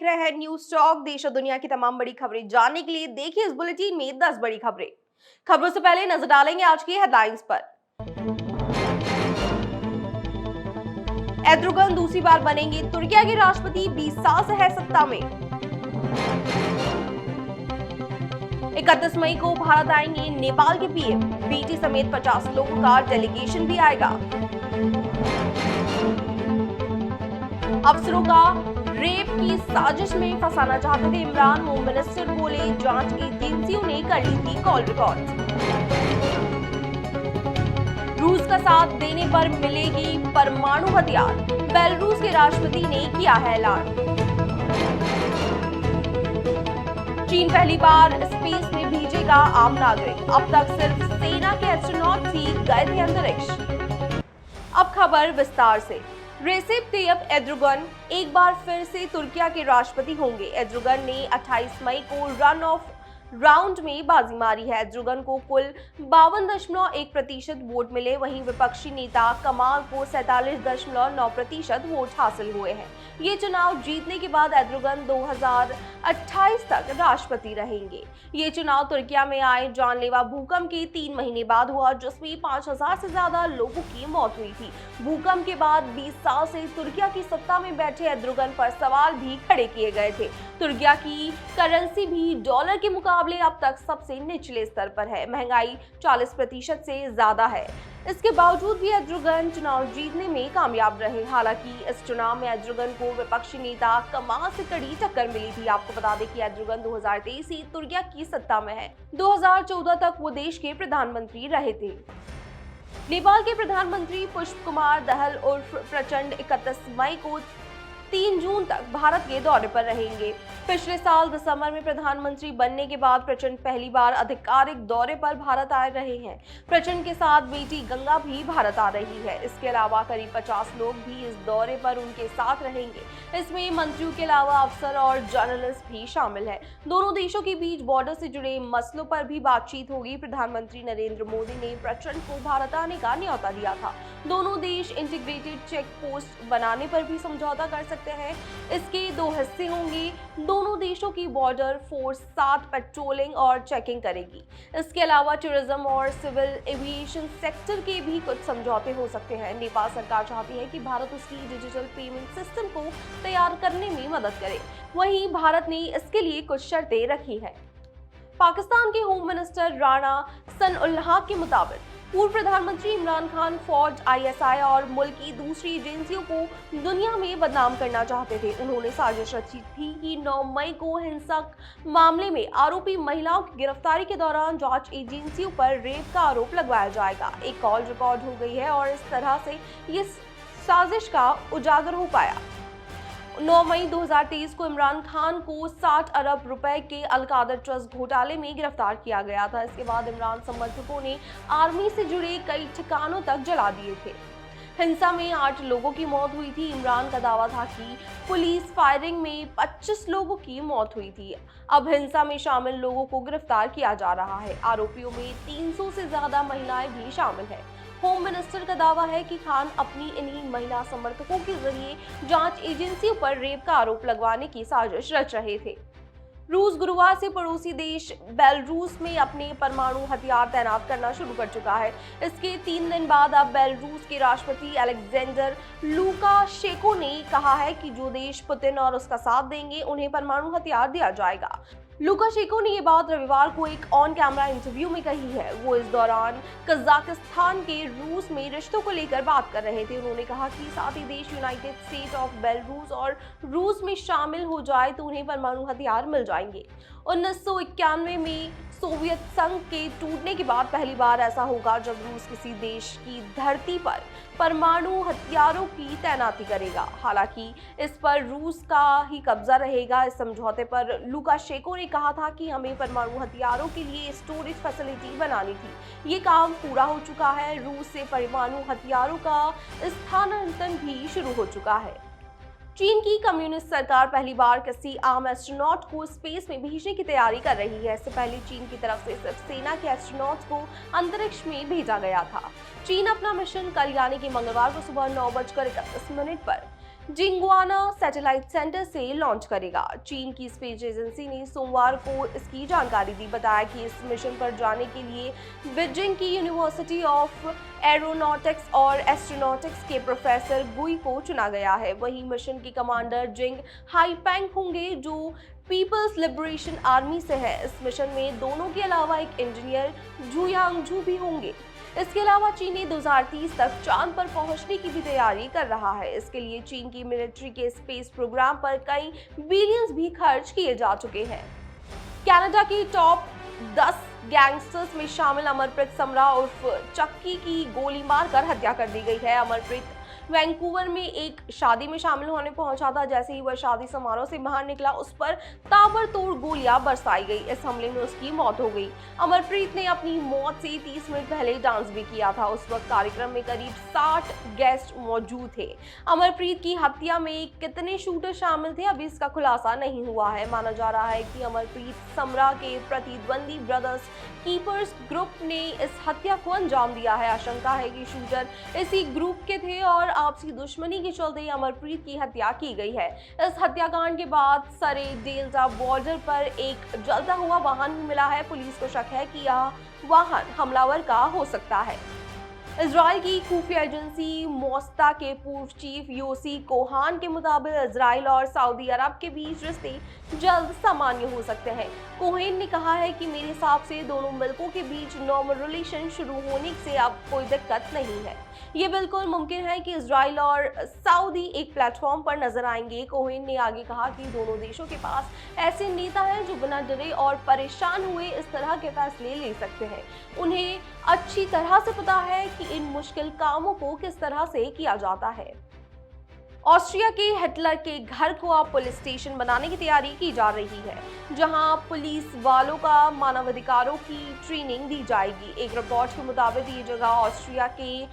रहे हैं news talk. देश और दुनिया की तमाम बड़ी खबरें जानने के लिए देखिए इस बुलेटिन में 10 बड़ी खबरें। खबरों से पहले नजर डालेंगे आज की हेडलाइंस पर। एर्दोगन दूसरी बार बनेंगे तुर्की के राष्ट्रपति, 20 साल से है सत्ता में। 31 मई को भारत आएंगे नेपाल के पीएम, बीटी समेत 50 लोगों का डेलीगेशन भी आएगा। अफसरों का रेप की साजिश में फंसाना चाहते थे इमरान, होम मिनिस्टर बोले जांच एजेंसियों ने कर ली थी कॉल रिकॉर्ड। रूस का साथ देने पर मिलेगी परमाणु हथियार, बेलारूस के राष्ट्रपति ने किया है ऐलान। चीन पहली बार स्पेस में भेजेगा आम नागरिक, अब तक सिर्फ सेना के एस्ट्रोनॉट ही गए थे अंतरिक्ष। अब खबर विस्तार से। रेसिप तैयप एर्दोगन एक बार फिर से तुर्की के राष्ट्रपति होंगे। एर्दोगन ने 28 मई को रन ऑफ राउंड में बाजी मारी है। एर्दोगन को कुल 52.1% वोट मिले, वहीं विपक्षी नेता कमाल को 47.9% वोट हासिल हुए हैं। ये चुनाव जीतने के बाद एर्दोगन 2028 तक राष्ट्रपति रहेंगे। ये चुनाव तुर्की में आए जानलेवा भूकंप के 3 महीने बाद हुआ, जिसमें 5000 से ज्यादा लोगों की मौत हुई थी। भूकंप के बाद 20 साल से तुर्की की सत्ता में बैठे एर्दोगन पर सवाल भी खड़े किए गए थे। तुर्की की करेंसी भी डॉलर के मुकाबले अब तक सबसे निचले स्तर पर है, महंगाई 40% से ज्यादा है। इसके बावजूद भी एर्दोगन चुनाव जीतने में कामयाब रहे। हालांकि इस चुनाव में एर्दोगन को विपक्षी नेता कमाल से कड़ी टक्कर मिली थी। आपको बता दें कि एर्दोगन 2023 से तुर्की की सत्ता में है। 2014 तक वो देश के प्रधानमंत्री रहे थे। नेपाल के प्रधानमंत्री पुष्प कुमार दहल उर्फ प्रचंड 31 मई को 3 जून तक भारत के दौरे पर रहेंगे। पिछले साल दिसंबर में प्रधानमंत्री बनने के बाद प्रचंड पहली बार आधिकारिक दौरे पर भारत आ रहे हैं। प्रचंड के साथ बेटी गंगा भी भारत आ रही है। इसके अलावा करीब 50 लोग भी इस दौरे पर उनके साथ रहेंगे। इसमें मंत्रियों के अलावा अफसर और जर्नलिस्ट भी शामिल है। दोनों देशों के बीच बॉर्डर से जुड़े मसलों पर भी बातचीत होगी। प्रधानमंत्री नरेंद्र मोदी ने प्रचंड को भारत आने का न्योता दिया था। दोनों देश इंटीग्रेटेड चेक पोस्ट बनाने पर भी समझौता कर सकते हैं। इसके 2 हिस्से होंगे। दोनों देशों की बॉर्डर फोर्स साथ पेट्रोलिंग और चेकिंग करेगी। इसके अलावा टूरिज्म और सिविल एविएशन सेक्टर के भी कुछ समझौते हो सकते हैं। नेपाल सरकार चाहती है कि भारत उसकी डिजिटल पेमेंट सिस्टम को तैयार करने में मदद करे। वहीं भारत ने इसके लिए कुछ शर्तें रखी हैं। पाकिस्तान के होम मिनिस्टर राणा सन-उल-हक के मुताबिक पूर्व प्रधानमंत्री इमरान खान फौज, ISI और मुल्क की दूसरी एजेंसियों को दुनिया में बदनाम करना चाहते थे। उन्होंने साजिश रची थी कि 9 मई को हिंसक मामले में आरोपी महिलाओं की गिरफ्तारी के दौरान जांच एजेंसियों पर रेप का आरोप लगवाया जाएगा। एक कॉल रिकॉर्ड हो गई है और इस तरह से ये साजिश का उजागर हो पाया। 9 मई 2023 को इमरान खान को 60 अरब रुपए के अलकादर ट्रस्ट घोटाले में गिरफ्तार किया गया था। इसके बाद इमरान समर्थकों ने आर्मी से जुड़े कई ठिकानों तक जला दिए थे। हिंसा में 8 लोगों की मौत हुई थी। इमरान का दावा था कि पुलिस फायरिंग में 25 लोगों की मौत हुई थी। अब हिंसा में शामिल लोगों को गिरफ्तार किया जा रहा है। आरोपियों में 300 से ज्यादा महिलाएं भी शामिल हैं। होम मिनिस्टर का दावा है कि खान अपनी इन्हीं महिला समर्थकों के जरिए जांच एजेंसियों पर रेप का आरोप लगवाने की साजिश रच रहे थे। रूस गुरुवार से पड़ोसी देश बेलारूस में अपने परमाणु हथियार तैनात करना शुरू कर चुका है। इसके 3 दिन बाद अब बेलारूस के राष्ट्रपति अलेक्जेंडर लुकाशेंको ने कहा है कि जो देश पुतिन और उसका साथ देंगे उन्हें परमाणु हथियार दिया जाएगा। लुकाशेंको ने ये बात रविवार को एक ऑन कैमरा इंटरव्यू में कही है। वो इस दौरान कजाकिस्तान के रूस में रिश्तों को लेकर बात कर रहे थे। उन्होंने कहा कि साथी देश यूनाइटेड स्टेट ऑफ बेलारूस और रूस में शामिल हो जाए तो उन्हें परमाणु हथियार मिल जाएंगे। 1991 में सोवियत संघ के टूटने के बाद पहली बार ऐसा होगा जब रूस किसी देश की धरती पर परमाणु हथियारों की तैनाती करेगा। हालांकि इस पर रूस का ही कब्जा रहेगा। इस समझौते पर लुकाशेंको ने कहा था कि हमें परमाणु हथियारों के लिए स्टोरेज फैसिलिटी बनानी थी। ये काम पूरा हो चुका है। रूस से परमाणु हथियारों का स्थानांतरण भी शुरू हो चुका है। चीन की कम्युनिस्ट सरकार पहली बार किसी आम एस्ट्रोनॉट को स्पेस में भेजने की तैयारी कर रही है। इससे पहले चीन की तरफ से सिर्फ सेना के एस्ट्रोनॉट्स को अंतरिक्ष में भेजा गया था। चीन अपना मिशन कल यानी कि मंगलवार को सुबह 9:31 पर जिंगवाना सैटेलाइट सेंटर से लॉन्च करेगा। चीन की स्पेस एजेंसी ने सोमवार को इसकी जानकारी दी। बताया कि इस मिशन पर जाने के लिए बीजिंग की यूनिवर्सिटी ऑफ एरोनॉटिक्स और एस्ट्रोनॉटिक्स के प्रोफेसर गुई को चुना गया है। वहीं मिशन के कमांडर जिंग हाईपेंग होंगे, जो पीपल्स लिबरेशन आर्मी से है। इस मिशन में दोनों के अलावा एक इंजीनियर जू यांगजू भी होंगे। इसके अलावा चीन 2030 तक चांद पर पहुंचने की भी तैयारी कर रहा है। इसके लिए चीन की मिलिट्री के स्पेस प्रोग्राम पर कई बिलियंस भी खर्च किए जा चुके हैं। कनाडा की टॉप 10 गैंगस्टर्स में शामिल अमरप्रीत समरा उर्फ चक्की की गोली मारकर हत्या कर दी गई है। अमरप्रीत वैंकूवर में एक शादी में शामिल होने पहुंचा था। जैसे ही वह शादी समारोह से बाहर निकला, उस पर ताबड़तोड़ गोलियां बरसाई गई। इस हमले में उसकी मौत हो गई। अमरप्रीत ने अपनी मौत से 30 मिनट पहले डांस भी किया था। उस वक्त कार्यक्रम में करीब 60 गेस्ट मौजूद थे। अमरप्रीत की हत्या में कितने शूटर शामिल थे, अभी इसका खुलासा नहीं हुआ है। माना जा रहा है कि अमरप्रीत समरा के प्रतिद्वंदी ब्रदर्स कीपर्स ग्रुप ने इस हत्या को अंजाम दिया है। आशंका है कि शूटर इसी ग्रुप के थे और आपसी दुश्मनी के चलते अमरप्रीत की हत्या की गई है। इस हत्याकांड के बाद सरे डेल्टा बॉर्डर पर एक जलता हुआ वाहन भी मिला है। पुलिस को शक है कि यह वाहन हमलावर का हो सकता है। इजराइल की खुफिया एजेंसी मोस्ता के पूर्व चीफ योसी कोहान के मुताबिक इजराइल और सऊदी अरब के बीच रिश्ते जल्द सामान्य हो सकते हैं। कोहेन ने कहा है कि मेरे हिसाब से दोनों मुल्कों के बीच नॉर्मल रिलेशन शुरू होने से अब कोई दिक्कत नहीं है। ये बिल्कुल मुमकिन है कि इजराइल और सऊदी एक प्लेटफॉर्म पर नजर आएंगे। कोहेन ने आगे कहा कि दोनों देशों के पास ऐसे नेता हैं जो बिना डरे और परेशान हुए इस तरह के फैसले ले सकते हैं। उन्हें अच्छी तरह से पता है कि इन मुश्किल कामों को किस तरह से किया जाता है। ऑस्ट्रिया के हिटलर के घर को अब पुलिस स्टेशन बनाने की तैयारी की जा रही है, जहां पुलिस वालों का मानवाधिकारों की ट्रेनिंग दी जाएगी। एक रिपोर्ट के मुताबिक ये जगह ऑस्ट्रिया के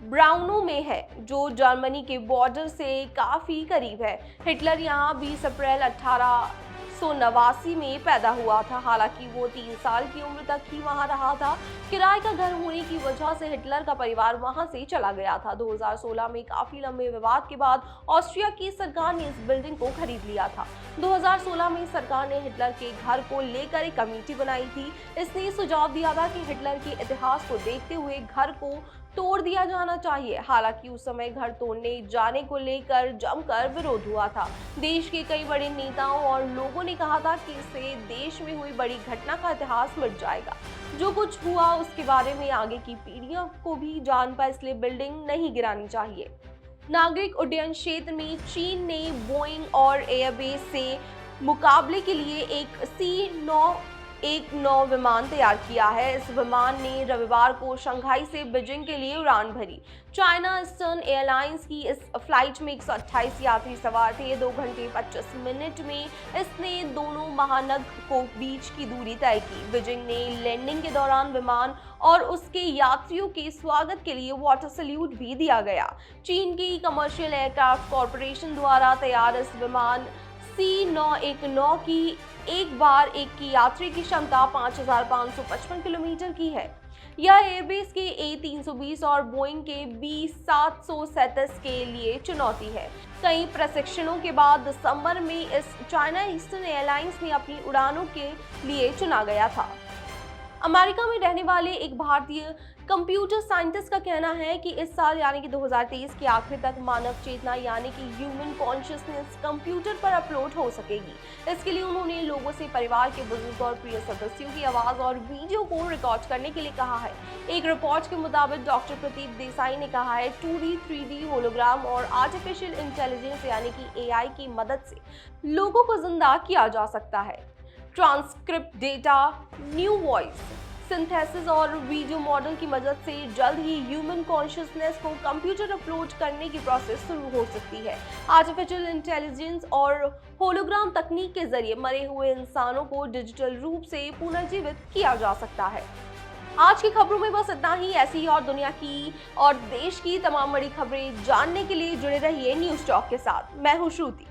ब्राउनो में है, जो जर्मनी के बॉर्डर से काफी करीब है। हिटलर यहाँ 20 अप्रैल 1889 में पैदा हुआ था। हालांकि वो 3 साल की उम्र तक ही वहां रहा था। किराए का घर होने की वजह से हिटलर का परिवार वहां से चला गया था। 2016 में काफी लंबे विवाद के बाद ऑस्ट्रिया की सरकार ने इस बिल्डिंग को खरीद लिया था। 2016 में सरकार ने हिटलर के घर को लेकर एक कमेटी बनाई थी। इसने सुझाव दिया था कि हिटलर के इतिहास को देखते हुए घर को तोड़ दिया जाना चाहिए। हालांकि उस समय घर तोड़ने जाने को लेकर जमकर विरोध हुआ था। देश के कई बड़े नेताओं और लोगों ने कहा था कि इससे देश में हुई बड़ी घटना का इतिहास मिट जाएगा। जो कुछ हुआ उसके बारे में आगे की पीढ़ियों को भी जान पाए, इसलिए बिल्डिंग नहीं गिरानी चाहिए। नागरिक उड्डयन क्षेत्र में चीन ने बोइंग और एयरबेस से मुकाबले के लिए एक C919 विमान तैयार किया है। इस विमान ने रविवार को शंघाई से बीजिंग के लिए उड़ान भरी। चाइना ईस्टर्न एयरलाइंस की इस फ्लाइट में 128 यात्री सवार थे। 2 घंटे 25 मिनट में इसने दोनों महानगर को बीच की दूरी तय की। बीजिंग ने लैंडिंग के दौरान विमान और उसके यात्रियों के स्वागत के लिए वाटर सैल्यूट भी दिया गया। चीन की कमर्शियल एयरक्राफ्ट कॉरपोरेशन द्वारा तैयार इस विमान C919 की एक बार एक की यात्री की क्षमता 5,555 किलोमीटर की है। यह एयरबेस के A320 और बोइंग के B737 के लिए चुनौती है। कई प्रशिक्षणों के बाद दिसंबर में इस चाइना ईस्टर्न एयरलाइंस ने अपनी उड़ानों के लिए चुना गया था। अमेरिका में रहने वाले एक भारतीय कंप्यूटर साइंटिस्ट का कहना है कि इस साल यानी कि 2023 के आखिर तक मानव चेतना यानी कि ह्यूमन कॉन्शियसनेस कंप्यूटर पर अपलोड हो सकेगी। इसके लिए उन्होंने लोगों से परिवार के बुजुर्ग और प्रिय सदस्यों की आवाज और वीडियो को रिकॉर्ड करने के लिए कहा है। एक रिपोर्ट के मुताबिक डॉक्टर प्रदीप देसाई ने कहा है 2D, 3D होलोग्राम और आर्टिफिशियल इंटेलिजेंस यानी कि AI की मदद से लोगों को जिंदा किया जा सकता है। Transcript data, new voice synthesis और वीडियो मॉडल की मदद से जल्द ही ह्यूमन कॉन्शियसनेस को कंप्यूटर अपलोड करने की प्रोसेस शुरू हो सकती है। आर्टिफिशियल इंटेलिजेंस और होलोग्राम तकनीक के जरिए मरे हुए इंसानों को डिजिटल रूप से पुनर्जीवित किया जा सकता है। आज की खबरों में बस इतना ही। ऐसी ही और दुनिया की और देश की तमाम बड़ी खबरें जानने के लिए जुड़े रहिए न्यूज़ टॉक के साथ। मैं हूं श्रुति।